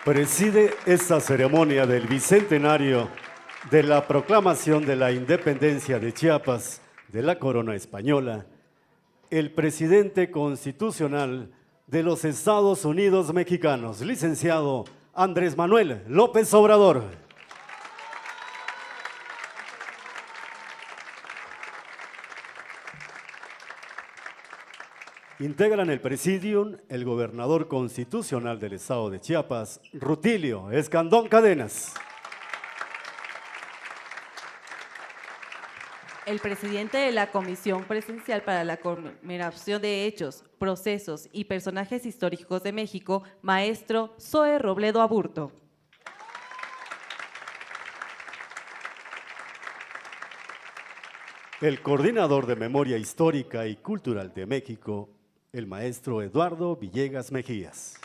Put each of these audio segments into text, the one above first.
Preside esta ceremonia del bicentenario de la proclamación de la independencia de Chiapas de la corona española, el presidente constitucional de los Estados Unidos mexicanos, licenciado Andrés Manuel López Obrador. Integran el presidium el gobernador constitucional del estado de Chiapas, Rutilio Escandón Cadenas. El presidente de la Comisión Presidencial para la Conmemoración de Hechos, Procesos y Personajes Históricos de México, maestro Zoe Robledo Aburto. El coordinador de Memoria Histórica y Cultural de México, el maestro Eduardo Villegas Mejías.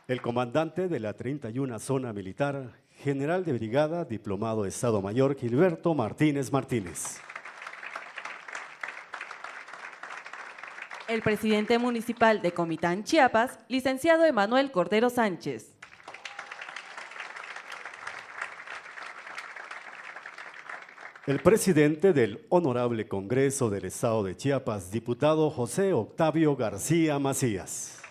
El comandante de la 31 Zona Militar, general de brigada, diplomado de Estado Mayor, Gilberto Martínez Martínez. El presidente municipal de Comitán, Chiapas, licenciado Emanuel Cordero Sánchez. El presidente del Honorable Congreso del Estado de Chiapas, diputado José Octavio García Macías.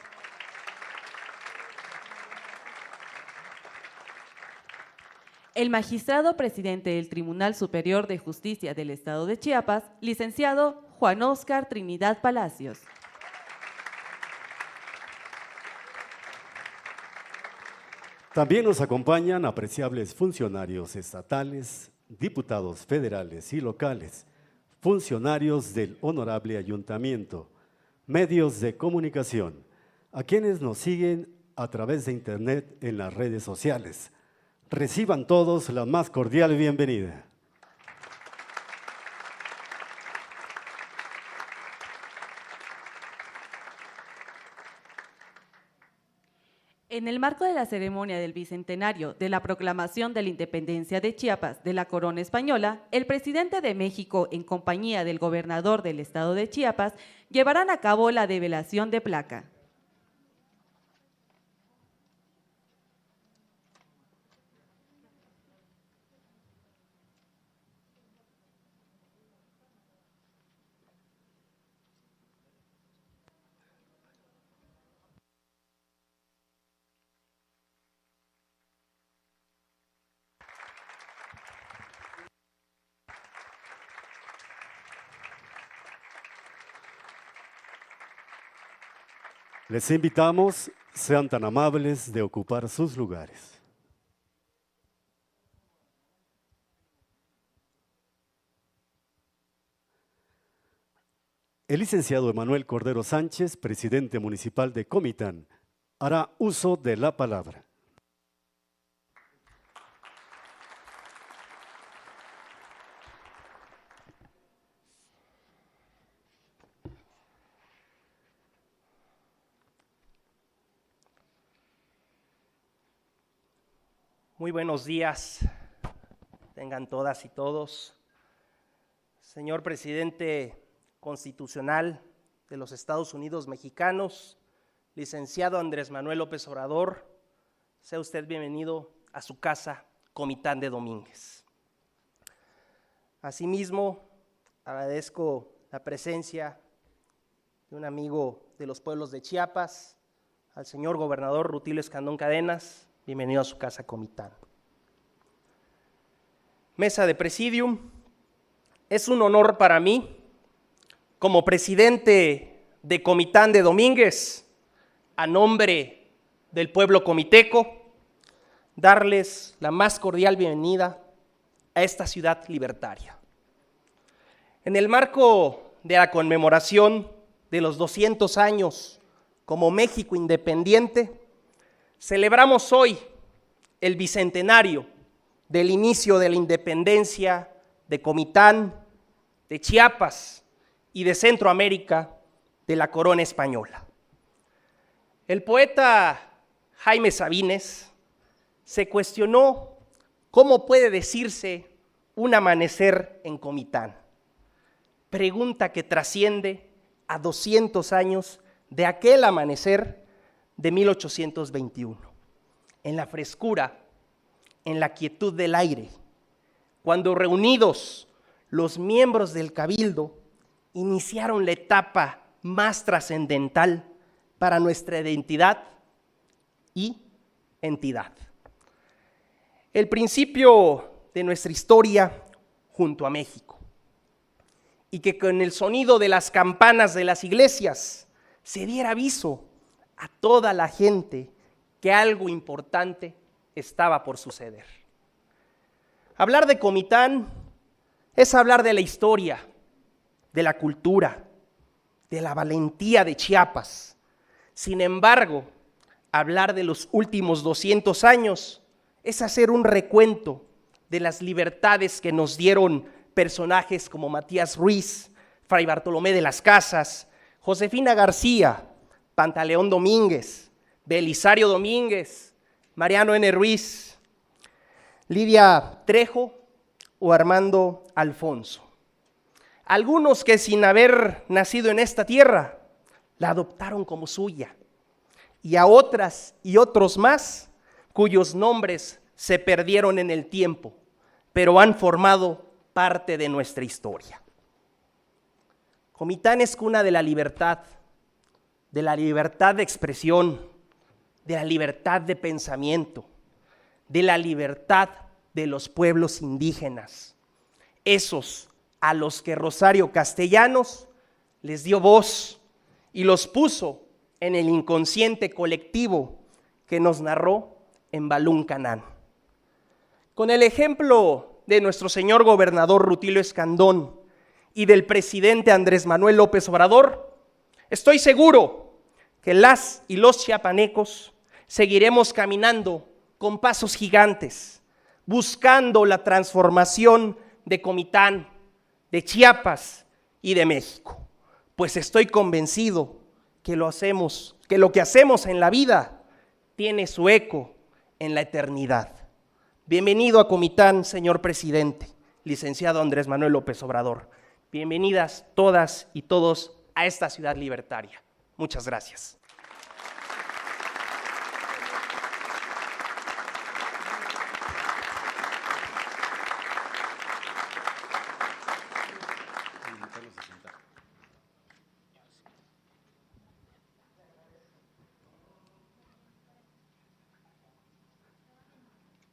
El magistrado presidente del Tribunal Superior de Justicia del Estado de Chiapas, licenciado Juan Óscar Trinidad Palacios. También nos acompañan apreciables funcionarios estatales, diputados federales y locales, funcionarios del Honorable Ayuntamiento, medios de comunicación, a quienes nos siguen a través de Internet en las redes sociales. Reciban todos la más cordial bienvenida. En el marco de la ceremonia del bicentenario de la proclamación de la independencia de Chiapas de la corona española, el presidente de México, en compañía del gobernador del estado de Chiapas, llevarán a cabo la develación de placa. Les invitamos, sean tan amables de ocupar sus lugares. El licenciado Emanuel Cordero Sánchez, presidente municipal de Comitán, hará uso de la palabra. Muy buenos días, tengan todas y todos. Señor presidente constitucional de los Estados Unidos mexicanos, licenciado Andrés Manuel López Obrador, sea usted bienvenido a su casa, Comitán de Domínguez. Asimismo, agradezco la presencia de un amigo de los pueblos de Chiapas, al señor gobernador Rutilio Escandón Cadenas. Bienvenido a su casa, Comitán. Mesa de Presidium, es un honor para mí, como presidente de Comitán de Domínguez, a nombre del pueblo comiteco, darles la más cordial bienvenida a esta ciudad libertaria. En el marco de la conmemoración de los 200 años como México independiente, celebramos hoy el bicentenario del inicio de la independencia de Comitán, de Chiapas y de Centroamérica de la corona española. El poeta Jaime Sabines se cuestionó cómo puede decirse un amanecer en Comitán, pregunta que trasciende a 200 años de aquel amanecer de 1821, en la frescura, en la quietud del aire, cuando reunidos los miembros del Cabildo iniciaron la etapa más trascendental para nuestra identidad y entidad. El principio de nuestra historia junto a México, y que con el sonido de las campanas de las iglesias se diera aviso a toda la gente que algo importante estaba por suceder. Hablar de Comitán es hablar de la historia, de la cultura, de la valentía de Chiapas. Sin embargo, hablar de los últimos 200 años es hacer un recuento de las libertades que nos dieron personajes como Matías Ruiz, Fray Bartolomé de las Casas, Josefina García, Pantaleón Domínguez, Belisario Domínguez, Mariano N. Ruiz, Lidia Trejo o Armando Alfonso. Algunos que sin haber nacido en esta tierra, la adoptaron como suya, y a otras y otros más cuyos nombres se perdieron en el tiempo, pero han formado parte de nuestra historia. Comitán es cuna de la libertad de expresión, de la libertad de pensamiento, de la libertad de los pueblos indígenas, esos a los que Rosario Castellanos les dio voz y los puso en el inconsciente colectivo que nos narró en Balún Canán. Con el ejemplo de nuestro señor gobernador Rutilio Escandón y del presidente Andrés Manuel López Obrador, estoy seguro que las y los chiapanecos seguiremos caminando con pasos gigantes, buscando la transformación de Comitán, de Chiapas y de México, pues estoy convencido que lo que hacemos en la vida tiene su eco en la eternidad. Bienvenido a Comitán, señor presidente, licenciado Andrés Manuel López Obrador. Bienvenidas todas y todos a esta ciudad libertaria. Muchas gracias.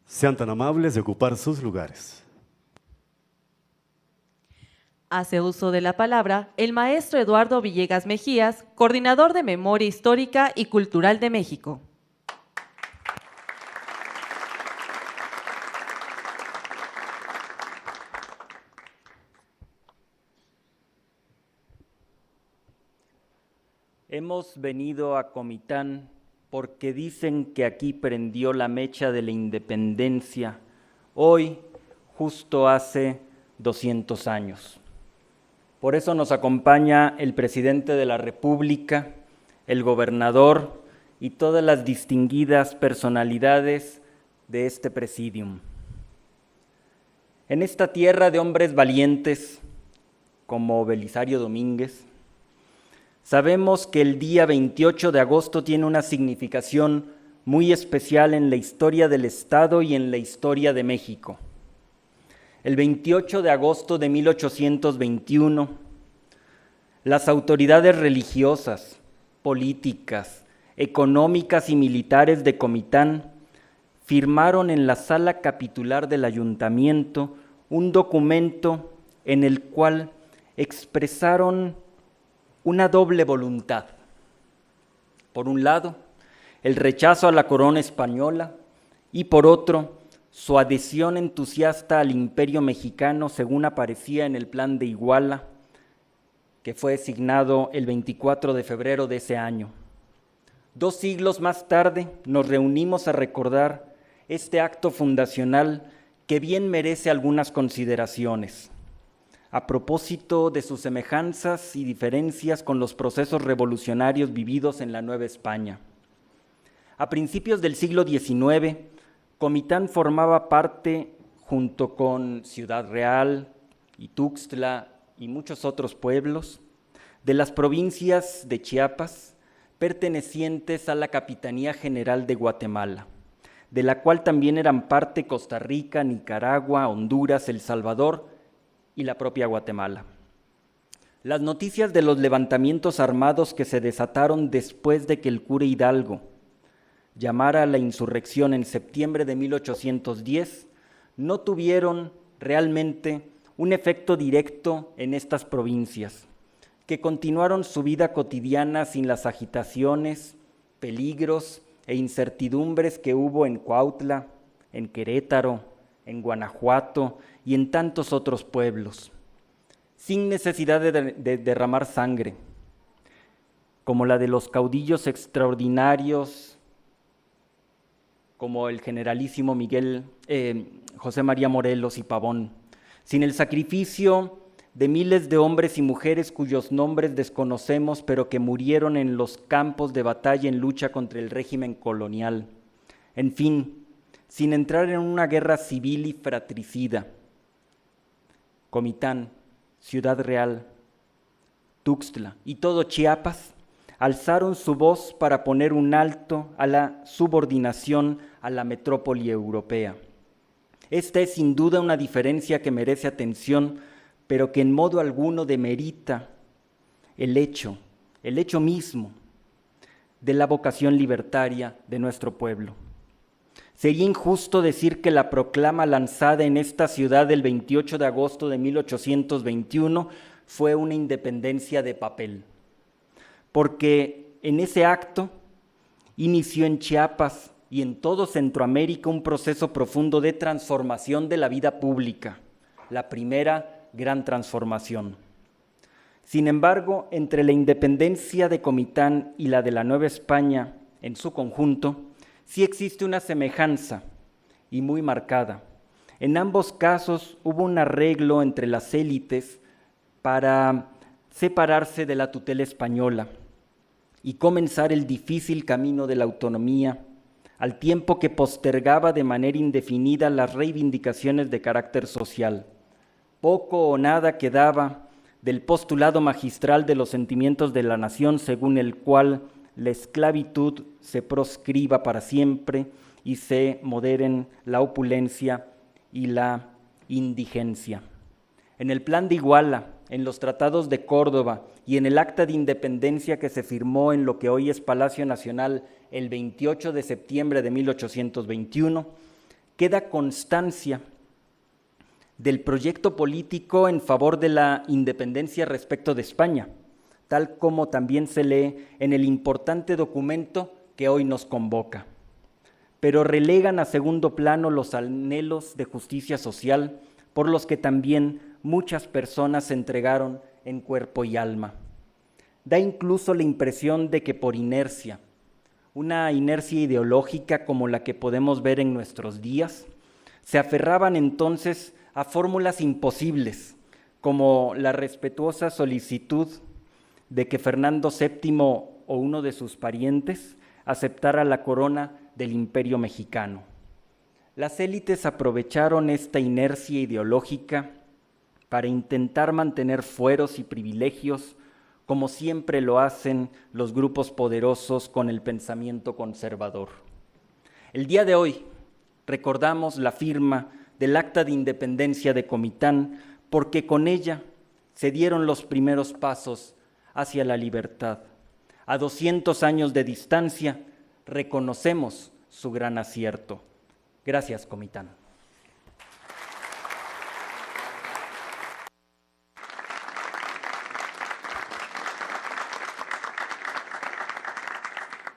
Sean tan amables de ocupar sus lugares. Hace uso de la palabra el maestro Eduardo Villegas Mejías, coordinador de Memoria Histórica y Cultural de México. Hemos venido a Comitán porque dicen que aquí prendió la mecha de la independencia, hoy, justo hace 200 años. Por eso nos acompaña el presidente de la República, el gobernador y todas las distinguidas personalidades de este presidium. En esta tierra de hombres valientes, como Belisario Domínguez, sabemos que el día 28 de agosto tiene una significación muy especial en la historia del Estado y en la historia de México. El 28 de agosto de 1821, las autoridades religiosas, políticas, económicas y militares de Comitán firmaron en la sala capitular del ayuntamiento un documento en el cual expresaron una doble voluntad. Por un lado, el rechazo a la corona española y por otro, su adhesión entusiasta al imperio mexicano según aparecía en el Plan de Iguala, que fue signado el 24 de febrero de ese año. 2 siglos más tarde nos reunimos a recordar este acto fundacional que bien merece algunas consideraciones, a propósito de sus semejanzas y diferencias con los procesos revolucionarios vividos en la Nueva España. A principios del siglo XIX, Comitán formaba parte, junto con Ciudad Real y Tuxtla y muchos otros pueblos, de las provincias de Chiapas pertenecientes a la Capitanía General de Guatemala, de la cual también eran parte Costa Rica, Nicaragua, Honduras, El Salvador y la propia Guatemala. Las noticias de los levantamientos armados que se desataron después de que el cura Hidalgo llamara a la insurrección en septiembre de 1810 no tuvieron realmente un efecto directo en estas provincias, que continuaron su vida cotidiana sin las agitaciones, peligros e incertidumbres que hubo en Cuautla, en Querétaro, en Guanajuato y en tantos otros pueblos, sin necesidad de derramar sangre, como la de los caudillos extraordinarios, como el generalísimo José María Morelos y Pavón, sin el sacrificio de miles de hombres y mujeres cuyos nombres desconocemos, pero que murieron en los campos de batalla en lucha contra el régimen colonial. En fin, sin entrar en una guerra civil y fratricida. Comitán, Ciudad Real, Tuxtla y todo Chiapas alzaron su voz para poner un alto a la subordinación a la metrópoli europea. Esta es sin duda una diferencia que merece atención, pero que en modo alguno demerita el hecho mismo de la vocación libertaria de nuestro pueblo. Sería injusto decir que la proclama lanzada en esta ciudad el 28 de agosto de 1821 fue una independencia de papel, porque en ese acto inició en Chiapas y en todo Centroamérica un proceso profundo de transformación de la vida pública, la primera gran transformación. Sin embargo, entre la independencia de Comitán y la de la Nueva España en su conjunto, sí existe una semejanza y muy marcada. En ambos casos hubo un arreglo entre las élites para separarse de la tutela española y comenzar el difícil camino de la autonomía, al tiempo que postergaba de manera indefinida las reivindicaciones de carácter social. Poco o nada quedaba del postulado magistral de los sentimientos de la nación, según el cual la esclavitud se proscriba para siempre y se moderen la opulencia y la indigencia. En el Plan de Iguala, en los tratados de Córdoba y en el Acta de Independencia que se firmó en lo que hoy es Palacio Nacional el 28 de septiembre de 1821, queda constancia del proyecto político en favor de la independencia respecto de España, tal como también se lee en el importante documento que hoy nos convoca. Pero relegan a segundo plano los anhelos de justicia social por los que también muchas personas se entregaron en cuerpo y alma. Da incluso la impresión de que por inercia, una inercia ideológica como la que podemos ver en nuestros días, se aferraban entonces a fórmulas imposibles, como la respetuosa solicitud de que Fernando VII o uno de sus parientes aceptara la corona del Imperio Mexicano. Las élites aprovecharon esta inercia ideológica para intentar mantener fueros y privilegios, como siempre lo hacen los grupos poderosos con el pensamiento conservador. El día de hoy recordamos la firma del Acta de Independencia de Comitán, porque con ella se dieron los primeros pasos hacia la libertad. A 200 años de distancia, reconocemos su gran acierto. Gracias, Comitán.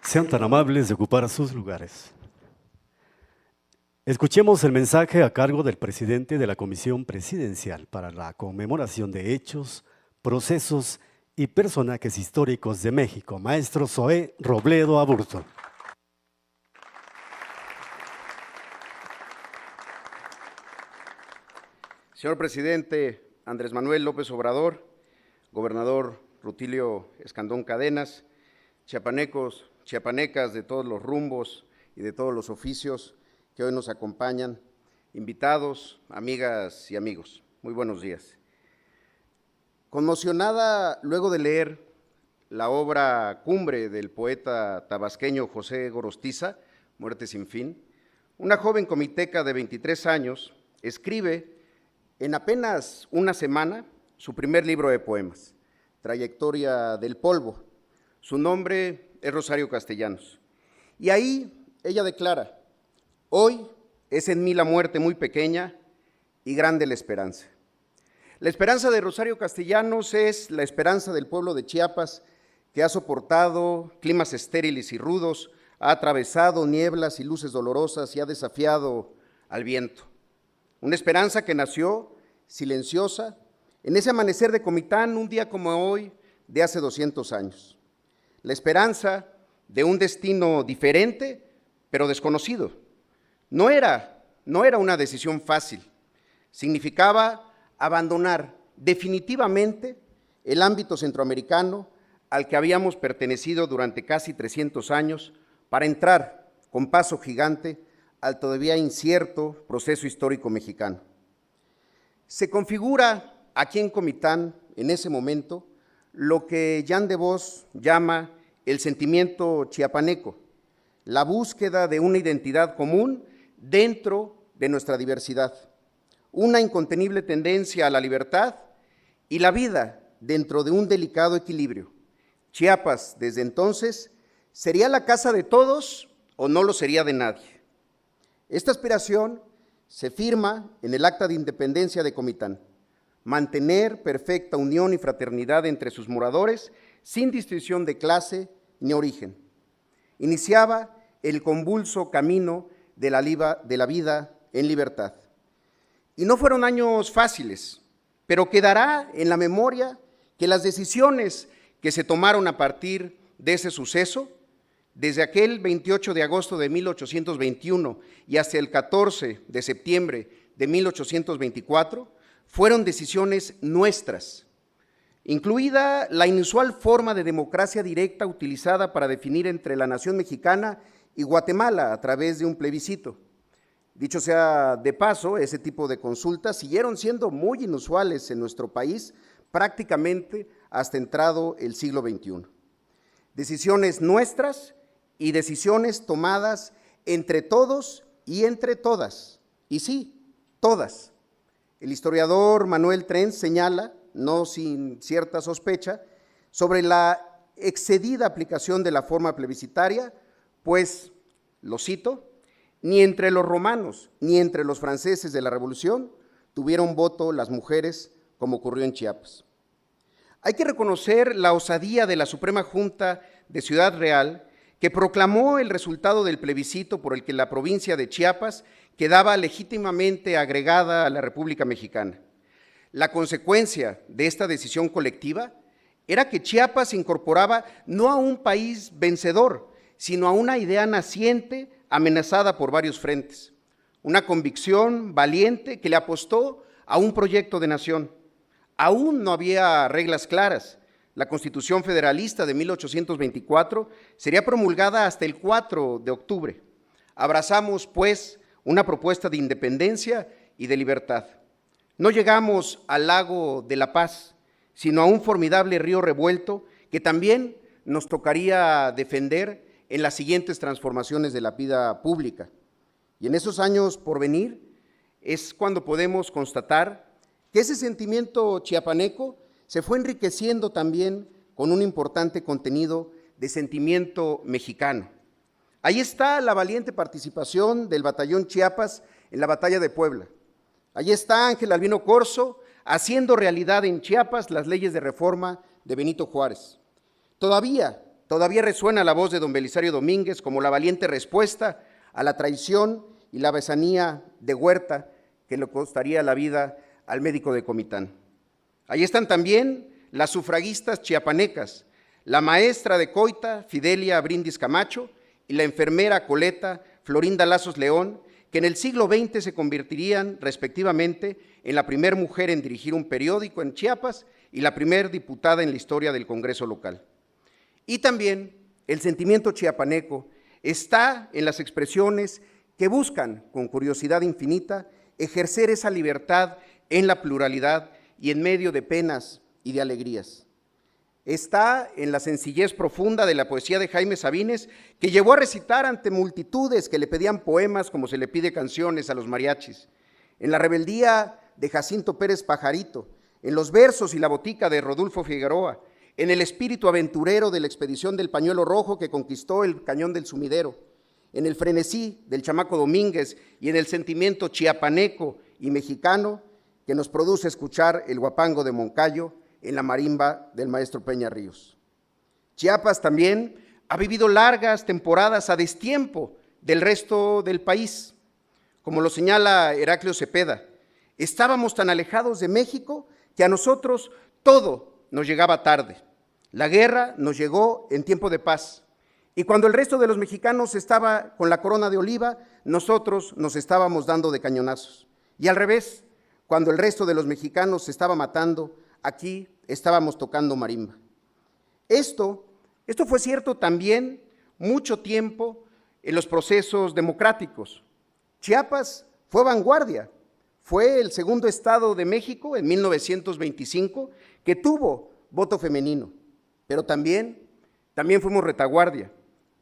Sean tan amables de ocupar sus lugares. Escuchemos el mensaje a cargo del presidente de la Comisión Presidencial para la Conmemoración de Hechos, Procesos y Personajes Históricos de México, maestro Zoé Robledo Aburto. Señor presidente Andrés Manuel López Obrador, gobernador Rutilio Escandón Cadenas, chiapanecos, chiapanecas de todos los rumbos y de todos los oficios que hoy nos acompañan, invitados, amigas y amigos, muy buenos días. Conmocionada luego de leer la obra cumbre del poeta tabasqueño José Gorostiza, Muerte sin fin, una joven comiteca de 23 años escribe en apenas una semana su primer libro de poemas, Trayectoria del Polvo. Su nombre es Rosario Castellanos. Y ahí ella declara: hoy es en mí la muerte muy pequeña y grande la esperanza. La esperanza de Rosario Castellanos es la esperanza del pueblo de Chiapas, que ha soportado climas estériles y rudos, ha atravesado nieblas y luces dolorosas y ha desafiado al viento. Una esperanza que nació silenciosa en ese amanecer de Comitán, un día como hoy, de hace 200 años. La esperanza de un destino diferente, pero desconocido. No era una decisión fácil. Significaba abandonar definitivamente el ámbito centroamericano al que habíamos pertenecido durante casi 300 años para entrar con paso gigante al todavía incierto proceso histórico mexicano. Se configura aquí en Comitán, en ese momento, lo que Jean de Vos llama el sentimiento chiapaneco, la búsqueda de una identidad común dentro de nuestra diversidad, una incontenible tendencia a la libertad y la vida dentro de un delicado equilibrio. Chiapas, desde entonces, ¿sería la casa de todos o no lo sería de nadie? Esta aspiración se firma en el Acta de Independencia de Comitán: mantener perfecta unión y fraternidad entre sus moradores sin distinción de clase ni origen. Iniciaba el convulso camino de la vida en libertad. Y no fueron años fáciles, pero quedará en la memoria que las decisiones que se tomaron a partir de ese suceso, desde aquel 28 de agosto de 1821 y hasta el 14 de septiembre de 1824, fueron decisiones nuestras, incluida la inusual forma de democracia directa utilizada para definir entre la nación mexicana y Guatemala a través de un plebiscito. Dicho sea de paso, ese tipo de consultas siguieron siendo muy inusuales en nuestro país prácticamente hasta entrado el siglo XXI. Decisiones nuestras y decisiones tomadas entre todos y entre todas, y sí, todas. El historiador Manuel Trenz señala, no sin cierta sospecha, sobre la excedida aplicación de la forma plebiscitaria, pues, lo cito, ni entre los romanos ni entre los franceses de la Revolución tuvieron voto las mujeres como ocurrió en Chiapas. Hay que reconocer la osadía de la Suprema Junta de Ciudad Real, que proclamó el resultado del plebiscito por el que la provincia de Chiapas quedaba legítimamente agregada a la República Mexicana. La consecuencia de esta decisión colectiva era que Chiapas se incorporaba no a un país vencedor, sino a una idea naciente amenazada por varios frentes, una convicción valiente que le apostó a un proyecto de nación. Aún no había reglas claras. La Constitución Federalista de 1824 sería promulgada hasta el 4 de octubre. Abrazamos, pues, una propuesta de independencia y de libertad. No llegamos al lago de la Paz, sino a un formidable río revuelto que también nos tocaría defender en las siguientes transformaciones de la vida pública. Y en esos años por venir es cuando podemos constatar que ese sentimiento chiapaneco se fue enriqueciendo también con un importante contenido de sentimiento mexicano. Ahí está la valiente participación del Batallón Chiapas en la Batalla de Puebla. Ahí está Ángel Albino Corzo haciendo realidad en Chiapas las leyes de reforma de Benito Juárez. Todavía resuena la voz de don Belisario Domínguez como la valiente respuesta a la traición y la besanía de Huerta que le costaría la vida al médico de Comitán. Ahí están también las sufragistas chiapanecas, la maestra de Coita, Fidelia Brindis Camacho, y la enfermera coleta Florinda Lazos León, que en el siglo XX se convertirían respectivamente en la primera mujer en dirigir un periódico en Chiapas y la primera diputada en la historia del Congreso local. Y también el sentimiento chiapaneco está en las expresiones que buscan, con curiosidad infinita, ejercer esa libertad en la pluralidad y en medio de penas y de alegrías. Está en la sencillez profunda de la poesía de Jaime Sabines, que llegó a recitar ante multitudes que le pedían poemas como se le pide canciones a los mariachis, en la rebeldía de Jacinto Pérez Pajarito, en los versos y la botica de Rodolfo Figueroa, en el espíritu aventurero de la expedición del Pañuelo Rojo que conquistó el Cañón del Sumidero, en el frenesí del Chamaco Domínguez y en el sentimiento chiapaneco y mexicano que nos produce escuchar el guapango de Moncayo en la marimba del maestro Peña Ríos. Chiapas también ha vivido largas temporadas a destiempo del resto del país. Como lo señala Heraclio Cepeda, estábamos tan alejados de México que a nosotros todo nos llegaba tarde. La guerra nos llegó en tiempo de paz. Y cuando el resto de los mexicanos estaba con la corona de oliva, nosotros nos estábamos dando de cañonazos. Y al revés, cuando el resto de los mexicanos se estaba matando, aquí estábamos tocando marimba. Esto fue cierto también mucho tiempo en los procesos democráticos. Chiapas fue vanguardia, fue el segundo estado de México en 1925 que tuvo voto femenino, pero también fuimos retaguardia.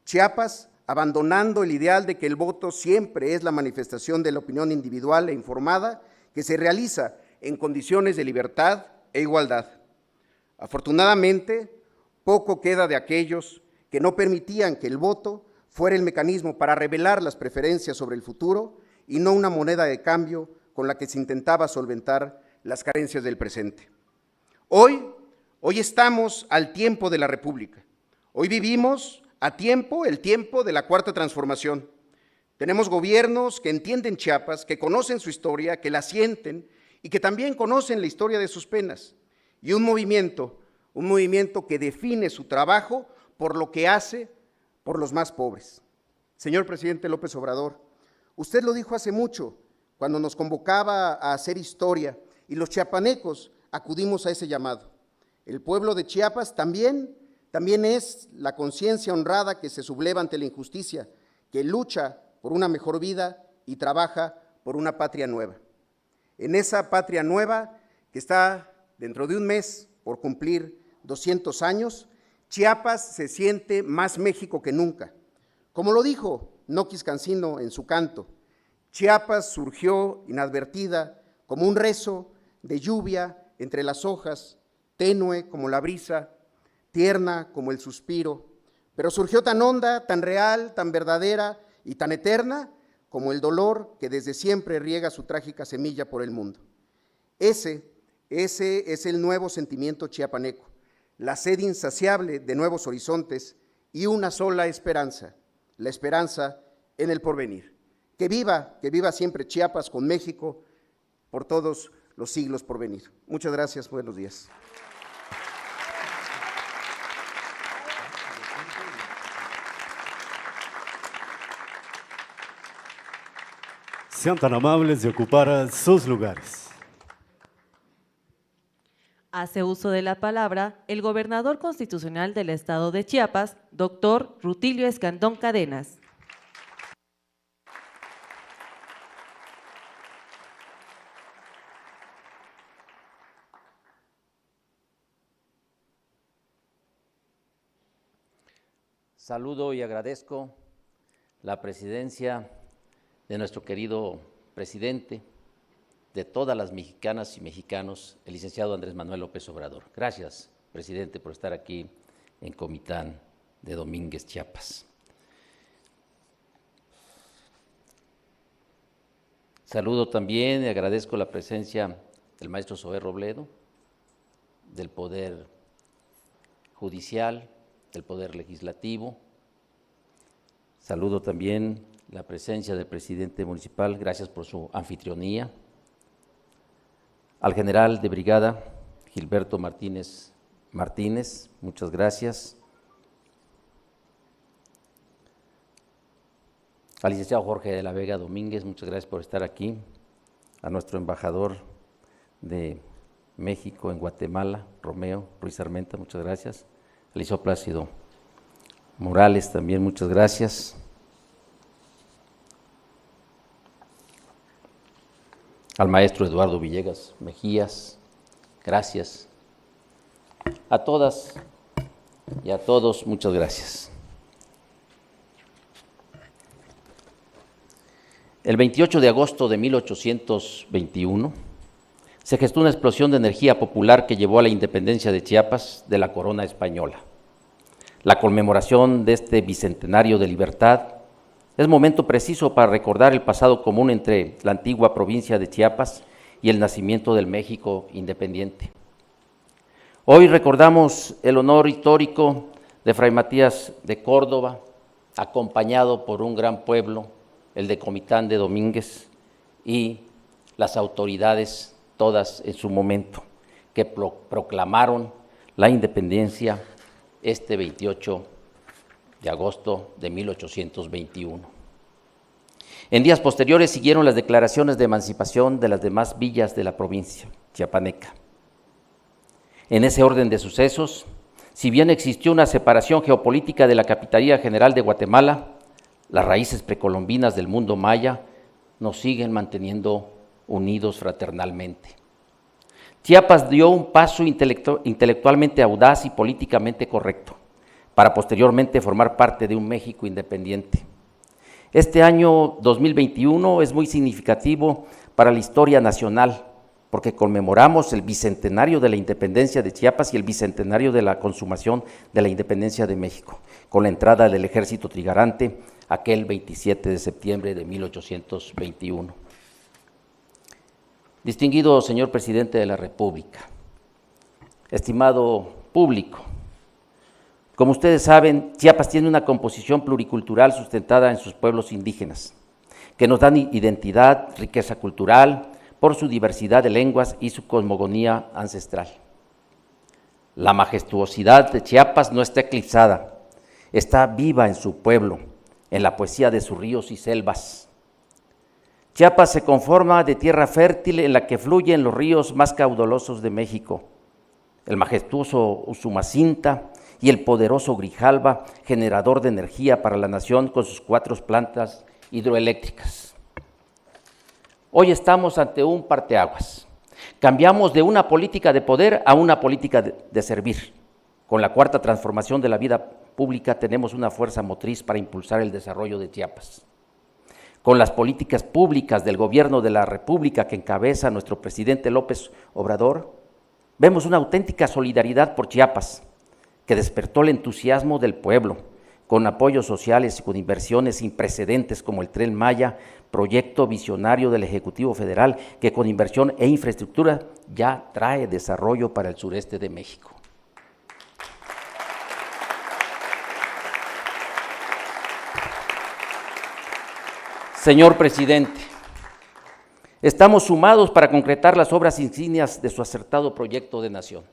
Chiapas, abandonando el ideal de que el voto siempre es la manifestación de la opinión individual e informada que se realiza en condiciones de libertad e igualdad. Afortunadamente, poco queda de aquellos que no permitían que el voto fuera el mecanismo para revelar las preferencias sobre el futuro y no una moneda de cambio con la que se intentaba solventar las carencias del presente. Hoy estamos al tiempo de la República. Hoy vivimos a tiempo, el tiempo de la Cuarta Transformación. Tenemos gobiernos que entienden Chiapas, que conocen su historia, que la sienten y que también conocen la historia de sus penas. Y un movimiento que define su trabajo por lo que hace por los más pobres. Señor presidente López Obrador, usted lo dijo hace mucho, cuando nos convocaba a hacer historia, y los chiapanecos acudimos a ese llamado. El pueblo de Chiapas también es la conciencia honrada que se subleva ante la injusticia, que lucha por una mejor vida y trabaja por una patria nueva. En esa patria nueva que está dentro de un mes por cumplir 200 años, Chiapas se siente más México que nunca. Como lo dijo Noquis Cancino en su canto, Chiapas surgió inadvertida como un rezo de lluvia entre las hojas, tenue como la brisa, tierna como el suspiro, pero surgió tan honda, tan real, tan verdadera y tan eterna como el dolor que desde siempre riega su trágica semilla por el mundo. Ese es el nuevo sentimiento chiapaneco, la sed insaciable de nuevos horizontes y una sola esperanza, la esperanza en el porvenir. Que viva siempre Chiapas con México por todos los siglos por venir. Muchas gracias, buenos días. Sean tan amables de ocupar sus lugares. Hace uso de la palabra el gobernador constitucional del estado de Chiapas, doctor Rutilio Escandón Cadenas. Saludo y agradezco la presidencia de nuestro querido presidente, de todas las mexicanas y mexicanos, el licenciado Andrés Manuel López Obrador. Gracias, presidente, por estar aquí en Comitán de Domínguez, Chiapas. Saludo también y agradezco la presencia del maestro Zoé Robledo, del Poder Judicial, del Poder Legislativo. Saludo también la presencia del presidente municipal, gracias por su anfitrionía. Al general de brigada, Gilberto Martínez, muchas gracias. Al licenciado Jorge de la Vega Domínguez, muchas gracias por estar aquí. A nuestro embajador de México en Guatemala, Romeo Ruiz Armenta, muchas gracias. Al licenciado Plácido Morales también, muchas gracias. Al maestro Eduardo Villegas Mejías, gracias. A todas y a todos, muchas gracias. El 28 de agosto de 1821 se gestó una explosión de energía popular que llevó a la independencia de Chiapas de la corona española. La conmemoración de este bicentenario de libertad es momento preciso para recordar el pasado común entre la antigua provincia de Chiapas y el nacimiento del México independiente. Hoy recordamos el honor histórico de Fray Matías de Córdoba, acompañado por un gran pueblo, el de Comitán de Domínguez, y las autoridades, todas en su momento, que proclamaron la independencia este 28 de agosto de 1821. En días posteriores siguieron las declaraciones de emancipación de las demás villas de la provincia chiapaneca. En ese orden de sucesos, si bien existió una separación geopolítica de la Capitanía General de Guatemala, las raíces precolombinas del mundo maya nos siguen manteniendo unidos fraternalmente. Chiapas dio un paso intelectualmente audaz y políticamente correcto, para posteriormente formar parte de un México independiente. Este año 2021 es muy significativo para la historia nacional, porque conmemoramos el bicentenario de la independencia de Chiapas y el bicentenario de la consumación de la independencia de México, con la entrada del ejército trigarante aquel 27 de septiembre de 1821. Distinguido señor presidente de la República, estimado público, como ustedes saben, Chiapas tiene una composición pluricultural sustentada en sus pueblos indígenas, que nos dan identidad, riqueza cultural, por su diversidad de lenguas y su cosmogonía ancestral. La majestuosidad de Chiapas no está eclipsada, está viva en su pueblo, en la poesía de sus ríos y selvas. Chiapas se conforma de tierra fértil en la que fluyen los ríos más caudalosos de México, el majestuoso Usumacinta y el poderoso Grijalva, generador de energía para la nación con sus 4 plantas hidroeléctricas. Hoy estamos ante un parteaguas. Cambiamos de una política de poder a una política de servir. Con la 4ª transformación de la vida pública tenemos una fuerza motriz para impulsar el desarrollo de Chiapas. Con las políticas públicas del gobierno de la República que encabeza nuestro presidente López Obrador, vemos una auténtica solidaridad por Chiapas, que despertó el entusiasmo del pueblo, con apoyos sociales y con inversiones sin precedentes como el Tren Maya, proyecto visionario del Ejecutivo Federal, que con inversión e infraestructura ya trae desarrollo para el sureste de México. Señor presidente, estamos sumados para concretar las obras insignias de su acertado proyecto de nación.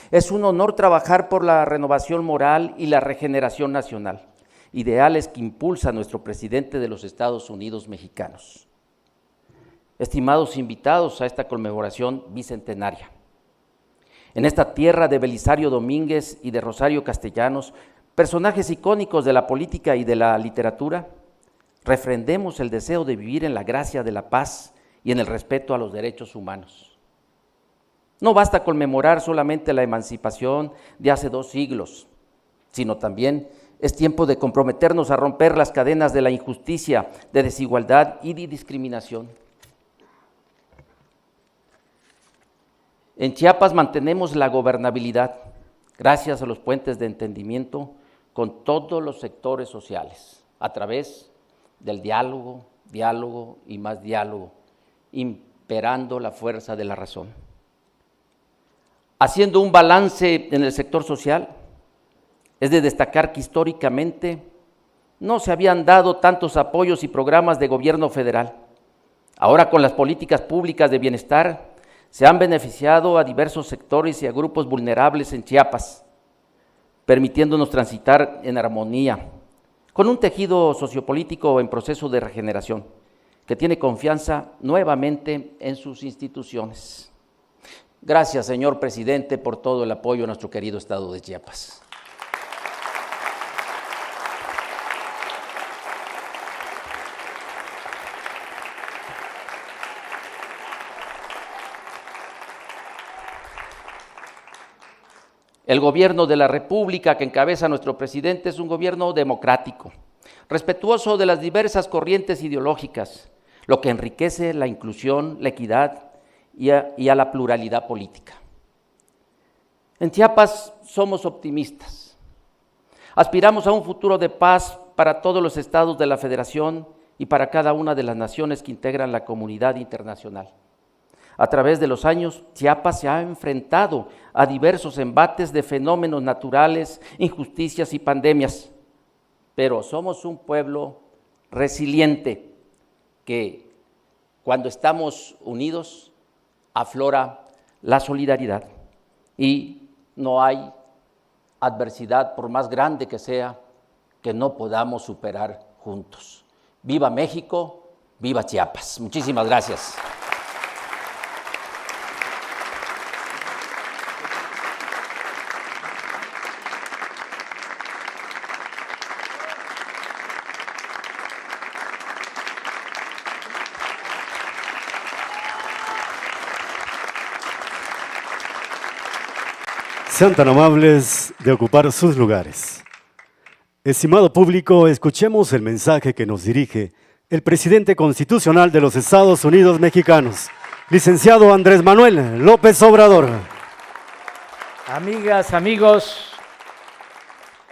Es un honor trabajar por la renovación moral y la regeneración nacional, ideales que impulsa nuestro presidente de los Estados Unidos mexicanos. Estimados invitados a esta conmemoración bicentenaria, en esta tierra de Belisario Domínguez y de Rosario Castellanos, personajes icónicos de la política y de la literatura, refrendemos el deseo de vivir en la gracia de la paz y en el respeto a los derechos humanos. No basta conmemorar solamente la emancipación de hace 2 siglos, sino también es tiempo de comprometernos a romper las cadenas de la injusticia, de desigualdad y de discriminación. En Chiapas mantenemos la gobernabilidad, gracias a los puentes de entendimiento con todos los sectores sociales, a través del diálogo y más diálogo, imperando la fuerza de la razón. Haciendo un balance en el sector social, es de destacar que históricamente no se habían dado tantos apoyos y programas de gobierno federal. Ahora, con las políticas públicas de bienestar, se han beneficiado a diversos sectores y a grupos vulnerables en Chiapas, permitiéndonos transitar en armonía, con un tejido sociopolítico en proceso de regeneración, que tiene confianza nuevamente en sus instituciones. Gracias, señor presidente, por todo el apoyo a nuestro querido estado de Chiapas. El gobierno de la República que encabeza nuestro presidente es un gobierno democrático, respetuoso de las diversas corrientes ideológicas, lo que enriquece la inclusión, la equidad y a la pluralidad política. En Chiapas somos optimistas. Aspiramos a un futuro de paz para todos los estados de la Federación y para cada una de las naciones que integran la comunidad internacional. A través de los años, Chiapas se ha enfrentado a diversos embates de fenómenos naturales, injusticias y pandemias, pero somos un pueblo resiliente que, cuando estamos unidos, aflora la solidaridad y no hay adversidad, por más grande que sea, que no podamos superar juntos. ¡Viva México! ¡Viva Chiapas! Muchísimas gracias. Sean tan amables de ocupar sus lugares. Estimado público, escuchemos el mensaje que nos dirige el presidente constitucional de los Estados Unidos mexicanos, licenciado Andrés Manuel López Obrador. Amigas, amigos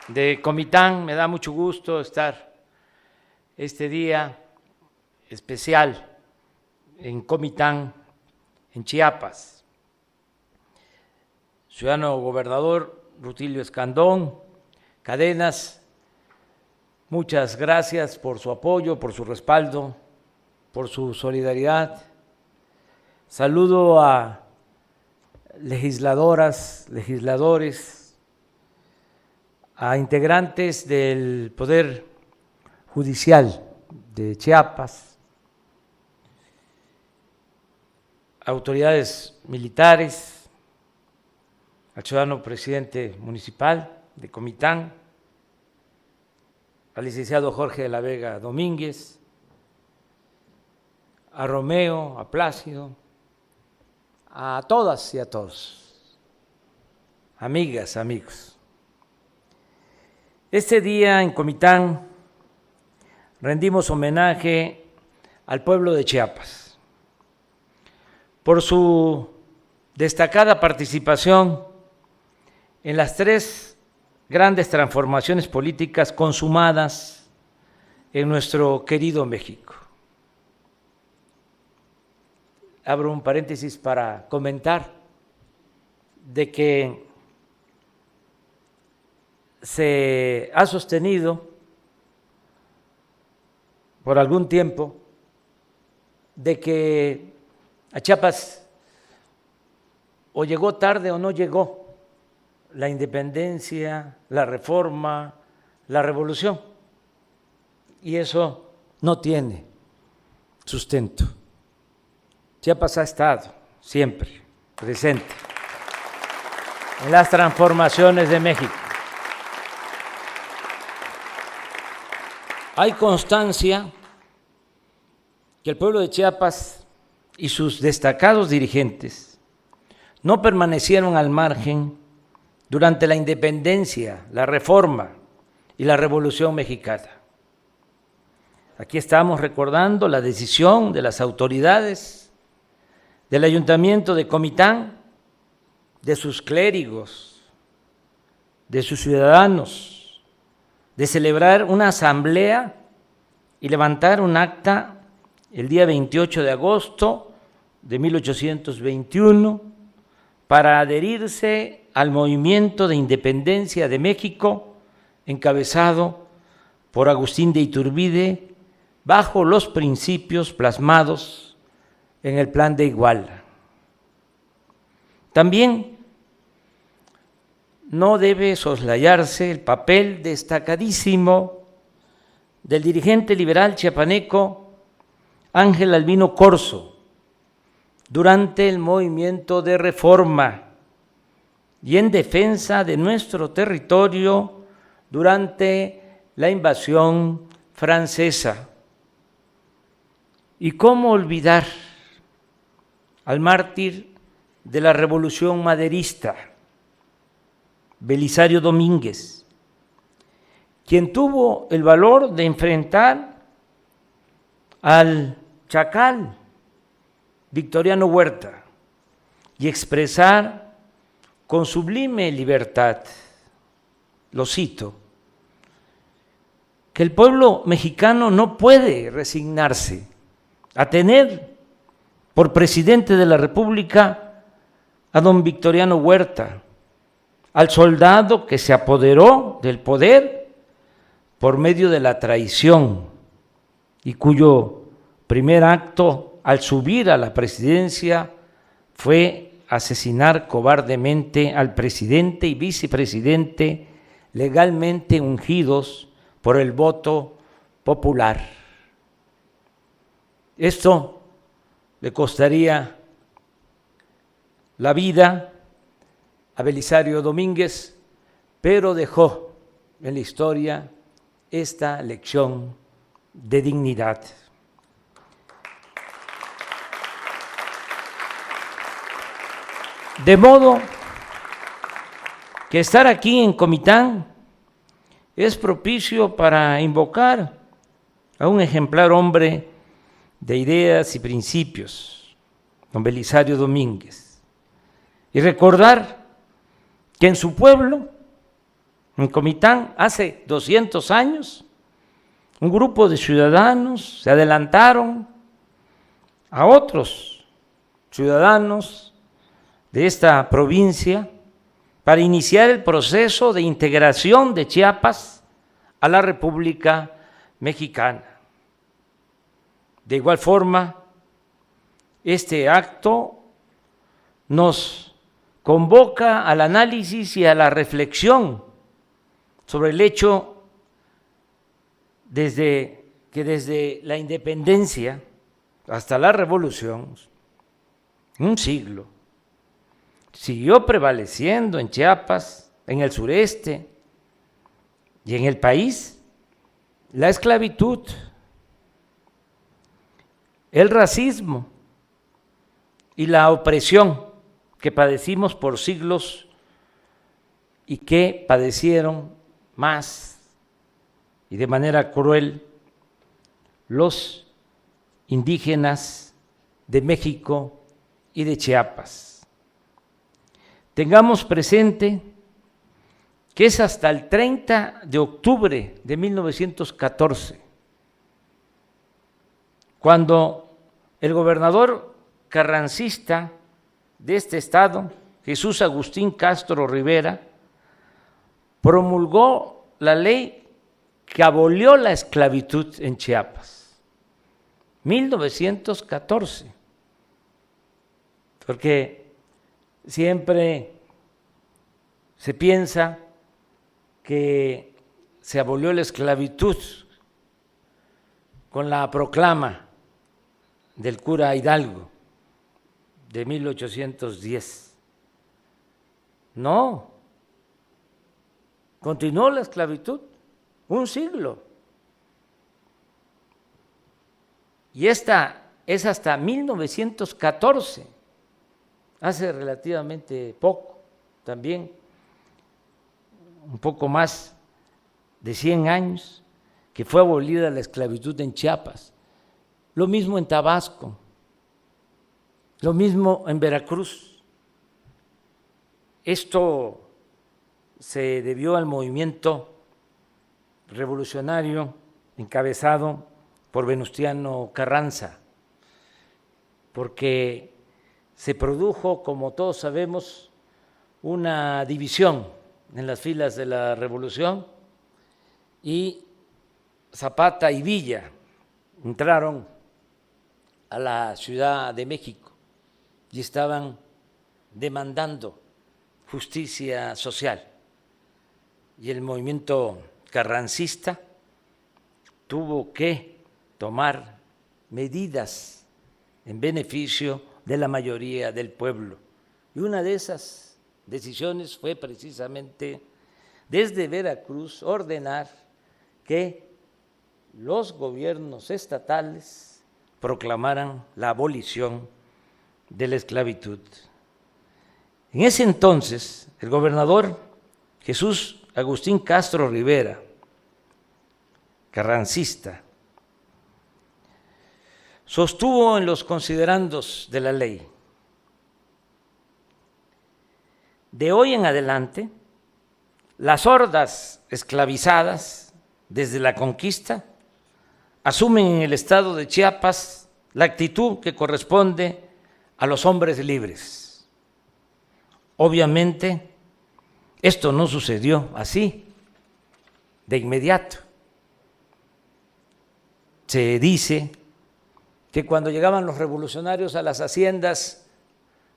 de Comitán, me da mucho gusto estar este día especial en Comitán, en Chiapas. Ciudadano gobernador Rutilio Escandón Cadenas, muchas gracias por su apoyo, por su respaldo, por su solidaridad. Saludo a legisladoras, legisladores, a integrantes del Poder Judicial de Chiapas, autoridades militares, al ciudadano presidente municipal de Comitán, al licenciado Jorge de la Vega Domínguez, a Romeo, a Plácido, a todas y a todos, amigas, amigos. Este día en Comitán rendimos homenaje al pueblo de Chiapas por su destacada participación en las tres grandes transformaciones políticas consumadas en nuestro querido México. Abro un paréntesis para comentar de que se ha sostenido por algún tiempo de que a Chiapas o llegó tarde o no llegó la independencia, la reforma, la revolución, y eso no tiene sustento. Chiapas ha estado siempre presente en las transformaciones de México. Hay constancia que el pueblo de Chiapas y sus destacados dirigentes no permanecieron al margen durante la independencia, la reforma y la Revolución Mexicana. Aquí estamos recordando la decisión de las autoridades del Ayuntamiento de Comitán, de sus clérigos, de sus ciudadanos, de celebrar una asamblea y levantar un acta el día 28 de agosto de 1821 para adherirse al movimiento de independencia de México encabezado por Agustín de Iturbide bajo los principios plasmados en el Plan de Iguala. También no debe soslayarse el papel destacadísimo del dirigente liberal chiapaneco Ángel Albino Corzo durante el movimiento de reforma y en defensa de nuestro territorio durante la invasión francesa. ¿Y cómo olvidar al mártir de la Revolución Maderista, Belisario Domínguez, quien tuvo el valor de enfrentar al chacal Victoriano Huerta y expresar con sublime libertad, lo cito, que el pueblo mexicano no puede resignarse a tener por presidente de la República a don Victoriano Huerta, al soldado que se apoderó del poder por medio de la traición y cuyo primer acto al subir a la presidencia fue asesinar cobardemente al presidente y vicepresidente legalmente ungidos por el voto popular. Esto le costaría la vida a Belisario Domínguez, pero dejó en la historia esta lección de dignidad. De modo que estar aquí en Comitán es propicio para invocar a un ejemplar hombre de ideas y principios, don Belisario Domínguez, y recordar que en su pueblo, en Comitán, hace 200 años, un grupo de ciudadanos se adelantaron a otros ciudadanos de esta provincia para iniciar el proceso de integración de Chiapas a la República Mexicana. De igual forma, este acto nos convoca al análisis y a la reflexión sobre el hecho que desde la independencia hasta la revolución, un siglo, siguió prevaleciendo en Chiapas, en el sureste y en el país, la esclavitud, el racismo y la opresión que padecimos por siglos y que padecieron más y de manera cruel los indígenas de México y de Chiapas. Tengamos presente que es hasta el 30 de octubre de 1914 cuando el gobernador carrancista de este estado, Jesús Agustín Castro Rivera, promulgó la ley que abolió la esclavitud en Chiapas, 1914, porque siempre se piensa que se abolió la esclavitud con la proclama del cura Hidalgo de 1810. No, continuó la esclavitud un siglo. Y esta es hasta 1914, hace relativamente poco, también un poco más de 100 años, que fue abolida la esclavitud en Chiapas. Lo mismo en Tabasco, lo mismo en Veracruz. Esto se debió al movimiento revolucionario encabezado por Venustiano Carranza, porque se produjo, como todos sabemos, una división en las filas de la revolución y Zapata y Villa entraron a la Ciudad de México y estaban demandando justicia social. Y el movimiento carrancista tuvo que tomar medidas en beneficio de la mayoría del pueblo. Y una de esas decisiones fue precisamente desde Veracruz ordenar que los gobiernos estatales proclamaran la abolición de la esclavitud. En ese entonces, el gobernador Jesús Agustín Castro Rivera, carrancista, sostuvo en los considerandos de la ley: de hoy en adelante, las hordas esclavizadas desde la conquista asumen en el estado de Chiapas la actitud que corresponde a los hombres libres. Obviamente, esto no sucedió así, de inmediato. Se dice que cuando llegaban los revolucionarios a las haciendas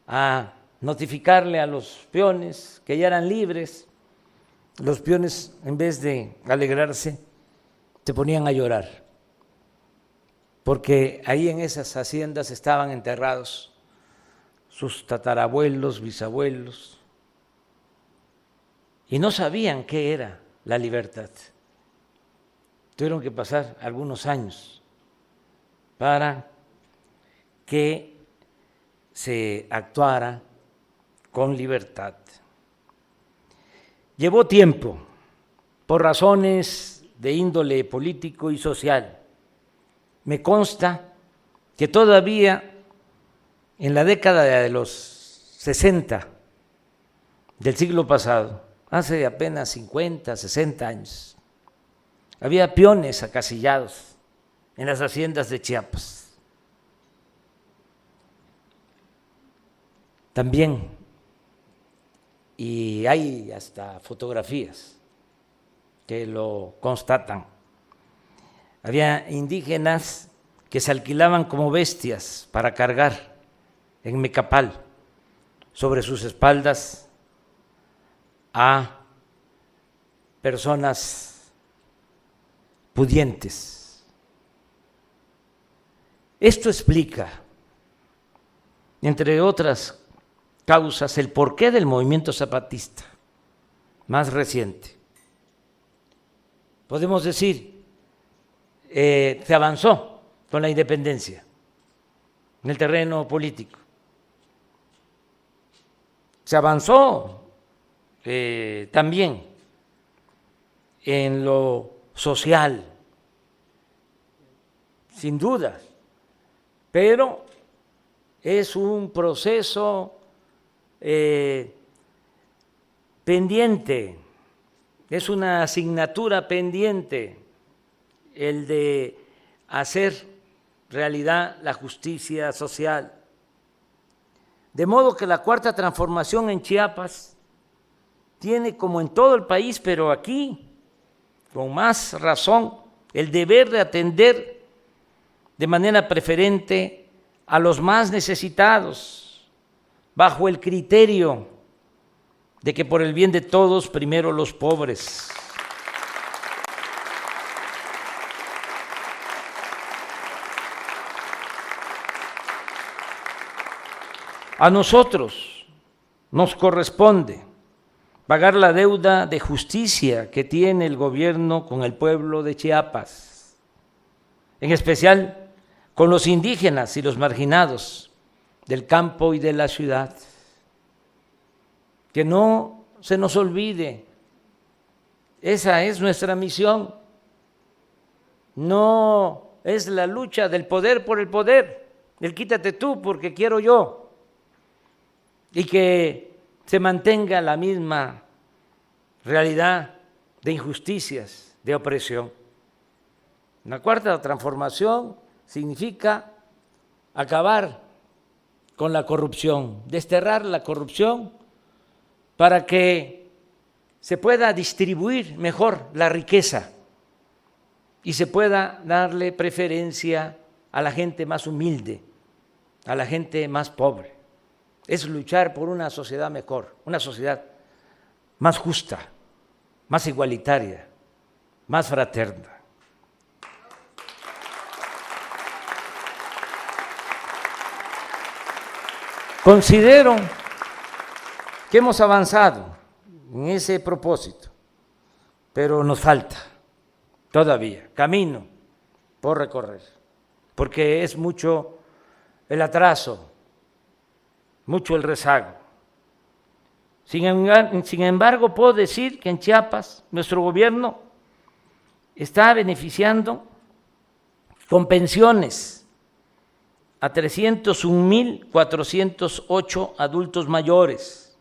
a notificarle a los peones que ya eran libres, los peones, en vez de alegrarse, se ponían a llorar, porque ahí en esas haciendas estaban enterrados sus tatarabuelos, bisabuelos, y no sabían qué era la libertad. Tuvieron que pasar algunos años para que se actuara con libertad. Llevó tiempo, por razones de índole político y social. Me consta que todavía en la década de los 60 del siglo pasado, hace apenas 50, 60 años, había peones acasillados en las haciendas de Chiapas. También, y hay hasta fotografías que lo constatan, había indígenas que se alquilaban como bestias para cargar en Mecapal sobre sus espaldas a personas pudientes. Esto explica, entre otras causas, el porqué del movimiento zapatista más reciente. Podemos decir, se avanzó con la independencia en el terreno político. Se avanzó también en lo social, sin duda, pero es un proceso pendiente, es una asignatura pendiente el de hacer realidad la justicia social. De modo que la cuarta transformación en Chiapas tiene, como en todo el país, pero aquí con más razón, el deber de atender de manera preferente a los más necesitados, bajo el criterio de que por el bien de todos, primero los pobres. A nosotros nos corresponde pagar la deuda de justicia que tiene el gobierno con el pueblo de Chiapas, en especial con los indígenas y los marginados del campo y de la ciudad. Que no se nos olvide, esa es nuestra misión. No es la lucha del poder por el poder, el quítate tú porque quiero yo, y que se mantenga la misma realidad de injusticias, de opresión. La cuarta transformación significa acabar con la corrupción, desterrar la corrupción para que se pueda distribuir mejor la riqueza y se pueda darle preferencia a la gente más humilde, a la gente más pobre. Es luchar por una sociedad mejor, una sociedad más justa, más igualitaria, más fraterna. Considero que hemos avanzado en ese propósito, pero nos falta todavía camino por recorrer, porque es mucho el atraso, mucho el rezago. Sin embargo, puedo decir que en Chiapas nuestro gobierno está beneficiando con pensiones a 301,408 adultos mayores,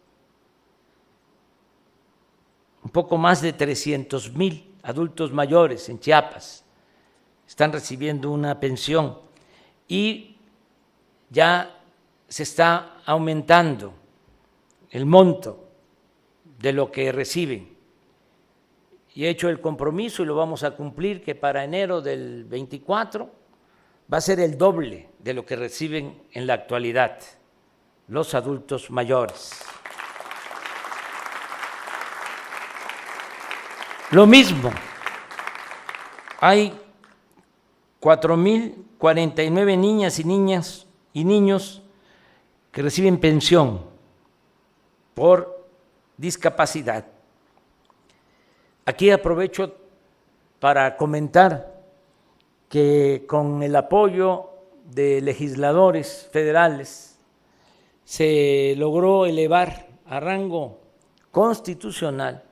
un poco más de 300,000 adultos mayores en Chiapas están recibiendo una pensión y ya se está aumentando el monto de lo que reciben. Y he hecho el compromiso y lo vamos a cumplir que para enero del 24 va a ser el doble de lo que reciben en la actualidad los adultos mayores. Lo mismo, hay 4,049 niñas y niños que reciben pensión por discapacidad. Aquí aprovecho para comentar que con el apoyo de legisladores federales se logró elevar a rango constitucional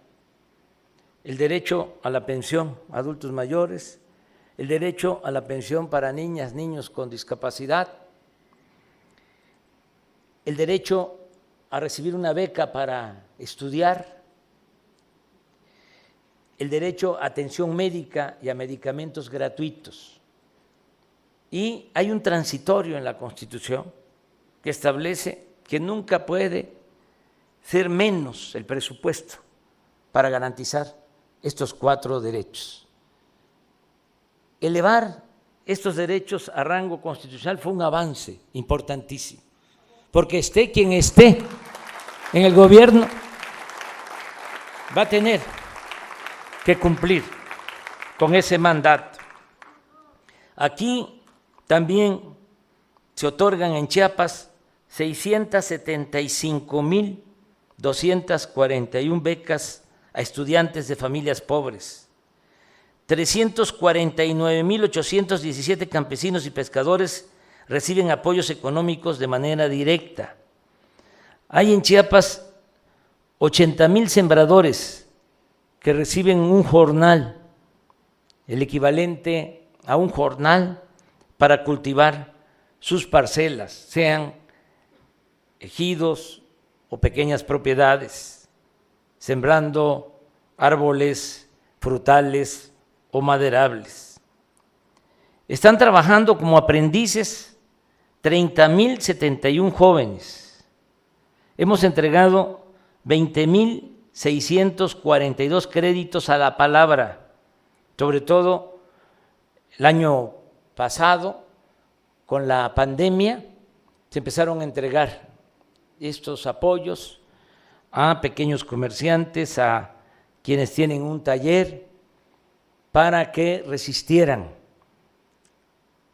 el derecho a la pensión a adultos mayores, el derecho a la pensión para niñas, niños con discapacidad, el derecho a recibir una beca para estudiar, el derecho a atención médica y a medicamentos gratuitos. Y hay un transitorio en la Constitución que establece que nunca puede ser menos el presupuesto para garantizar estos 4 derechos. Elevar estos derechos a rango constitucional fue un avance importantísimo, porque esté quien esté en el gobierno, va a tener que cumplir con ese mandato. Aquí también se otorgan en Chiapas 675,241 becas a estudiantes de familias pobres, 349,817 campesinos y pescadores reciben apoyos económicos de manera directa. Hay en Chiapas 80,000 sembradores que reciben un jornal, el equivalente a un jornal para cultivar sus parcelas, sean ejidos o pequeñas propiedades, sembrando árboles frutales o maderables. Están trabajando como aprendices 30,071 jóvenes. Hemos entregado 20,642 créditos a la palabra, sobre todo el año pasado, con la pandemia, se empezaron a entregar estos apoyos a pequeños comerciantes, a quienes tienen un taller, para que resistieran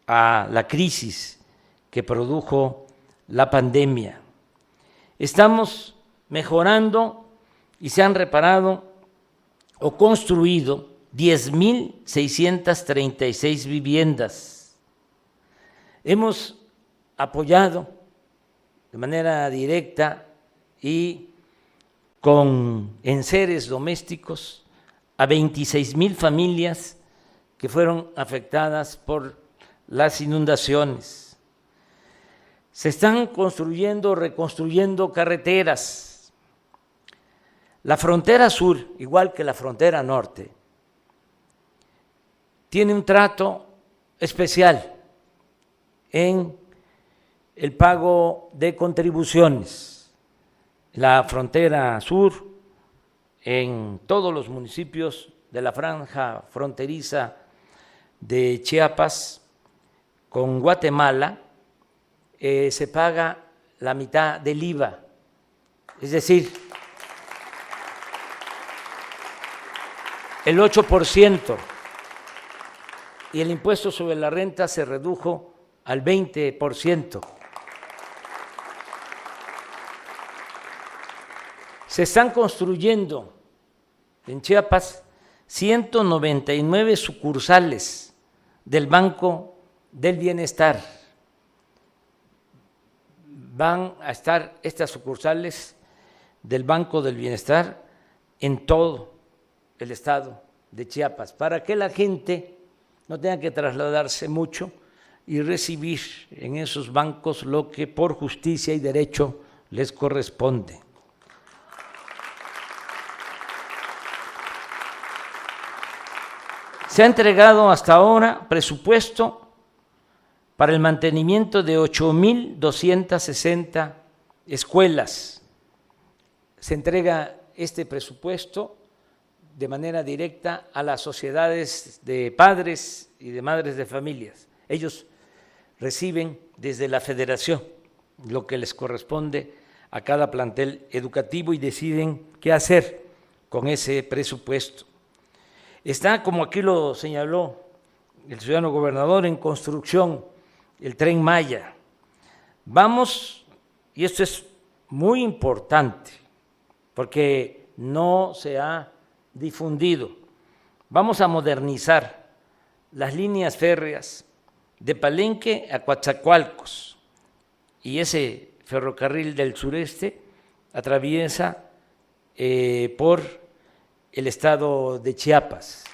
a la crisis que produjo la pandemia. Estamos mejorando y se han reparado o construido 10,636 viviendas. Hemos apoyado de manera directa y con enseres domésticos a 26,000 familias que fueron afectadas por las inundaciones. Se están construyendo, reconstruyendo carreteras. La frontera sur, igual que la frontera norte, tiene un trato especial en el pago de contribuciones. La frontera sur, en todos los municipios de la franja fronteriza de Chiapas con Guatemala, se paga la mitad del IVA, es decir, el 8%, y el impuesto sobre la renta se redujo al 20%. Se están construyendo en Chiapas 199 sucursales del Banco del Bienestar. Van a estar estas sucursales del Banco del Bienestar en todo el estado de Chiapas, para que la gente no tenga que trasladarse mucho y recibir en esos bancos lo que por justicia y derecho les corresponde. Se ha entregado hasta ahora presupuesto para el mantenimiento de 8,260 escuelas. Se entrega este presupuesto de manera directa a las sociedades de padres y de madres de familias. Ellos reciben desde la federación lo que les corresponde a cada plantel educativo y deciden qué hacer con ese presupuesto. Está, como aquí lo señaló el ciudadano gobernador, en construcción el Tren Maya. Vamos, y esto es muy importante, porque no se ha difundido, vamos a modernizar las líneas férreas de Palenque a Coatzacoalcos, y ese ferrocarril del sureste atraviesa por el estado de Chiapas.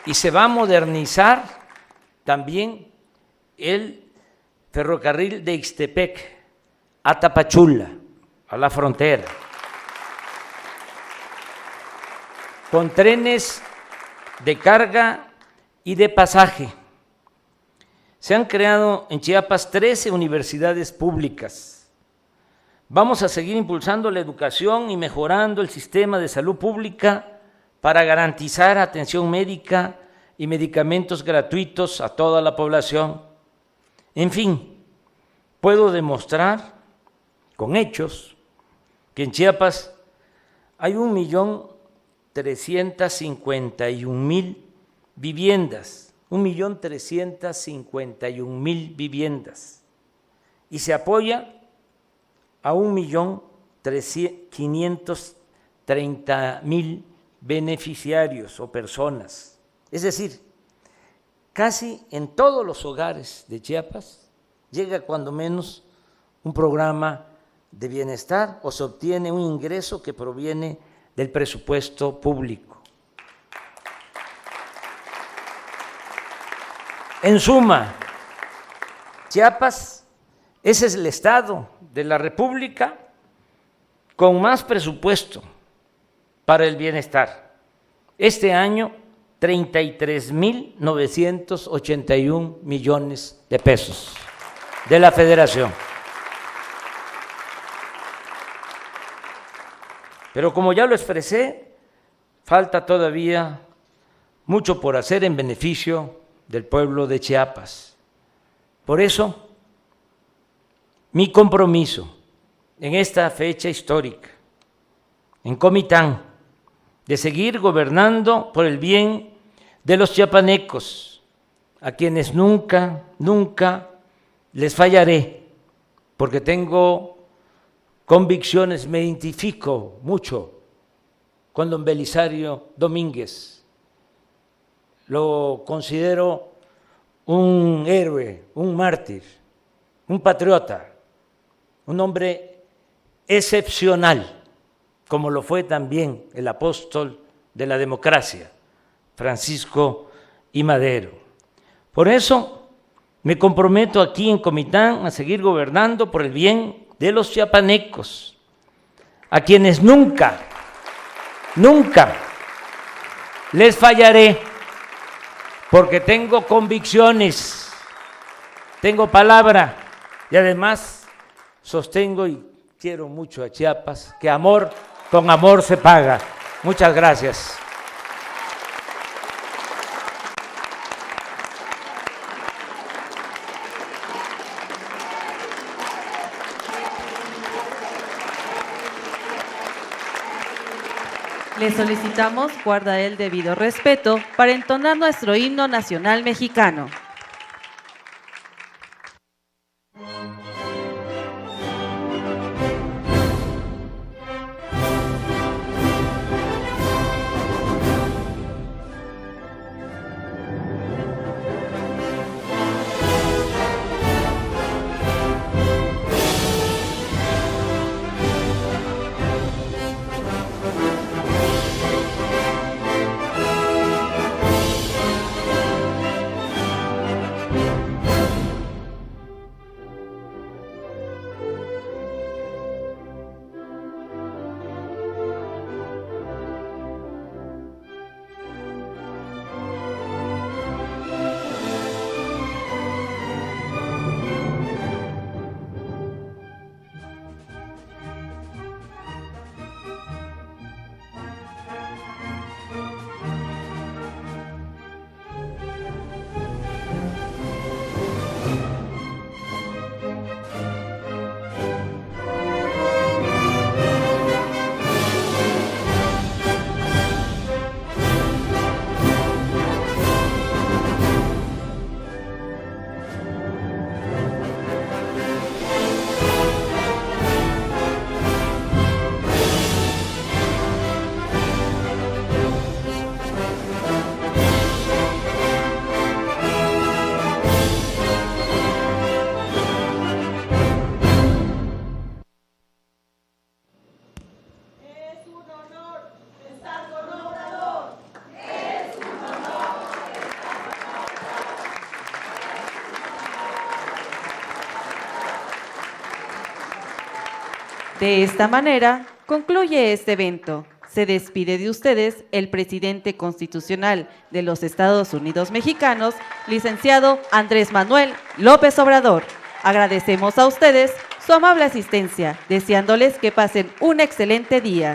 Y se va a modernizar también el ferrocarril de Ixtepec a Tapachula, a la frontera, con trenes de carga y de pasaje. Se han creado en Chiapas 13 universidades públicas. Vamos a seguir impulsando la educación y mejorando el sistema de salud pública para garantizar atención médica y medicamentos gratuitos a toda la población. En fin, puedo demostrar con hechos que en Chiapas hay 1,351,000 viviendas, 1,351,000 viviendas, y se apoya a 1,530,000 beneficiarios o personas. Es decir, casi en todos los hogares de Chiapas llega cuando menos un programa de bienestar o se obtiene un ingreso que proviene del presupuesto público. En suma, Chiapas, ese es el estado de la República con más presupuesto para el bienestar. Este año, 33,981 millones de pesos de la Federación. Pero como ya lo expresé, falta todavía mucho por hacer en beneficio del pueblo de Chiapas. Por eso, mi compromiso en esta fecha histórica, en Comitán, de seguir gobernando por el bien de los chiapanecos, a quienes nunca les fallaré, porque tengo convicciones, me identifico mucho con don Belisario Domínguez. Lo considero un héroe, un mártir, un patriota, un hombre excepcional, como lo fue también el apóstol de la democracia, Francisco I. Madero. Por eso me comprometo aquí en Comitán a seguir gobernando por el bien de los chiapanecos, a quienes nunca les fallaré, porque tengo convicciones, tengo palabra y además sostengo y quiero mucho a Chiapas, que amor con amor se paga. Muchas gracias. Le solicitamos guardar el debido respeto para entonar nuestro himno nacional mexicano. De esta manera, concluye este evento. Se despide de ustedes el presidente constitucional de los Estados Unidos mexicanos, licenciado Andrés Manuel López Obrador. Agradecemos a ustedes su amable asistencia, deseándoles que pasen un excelente día.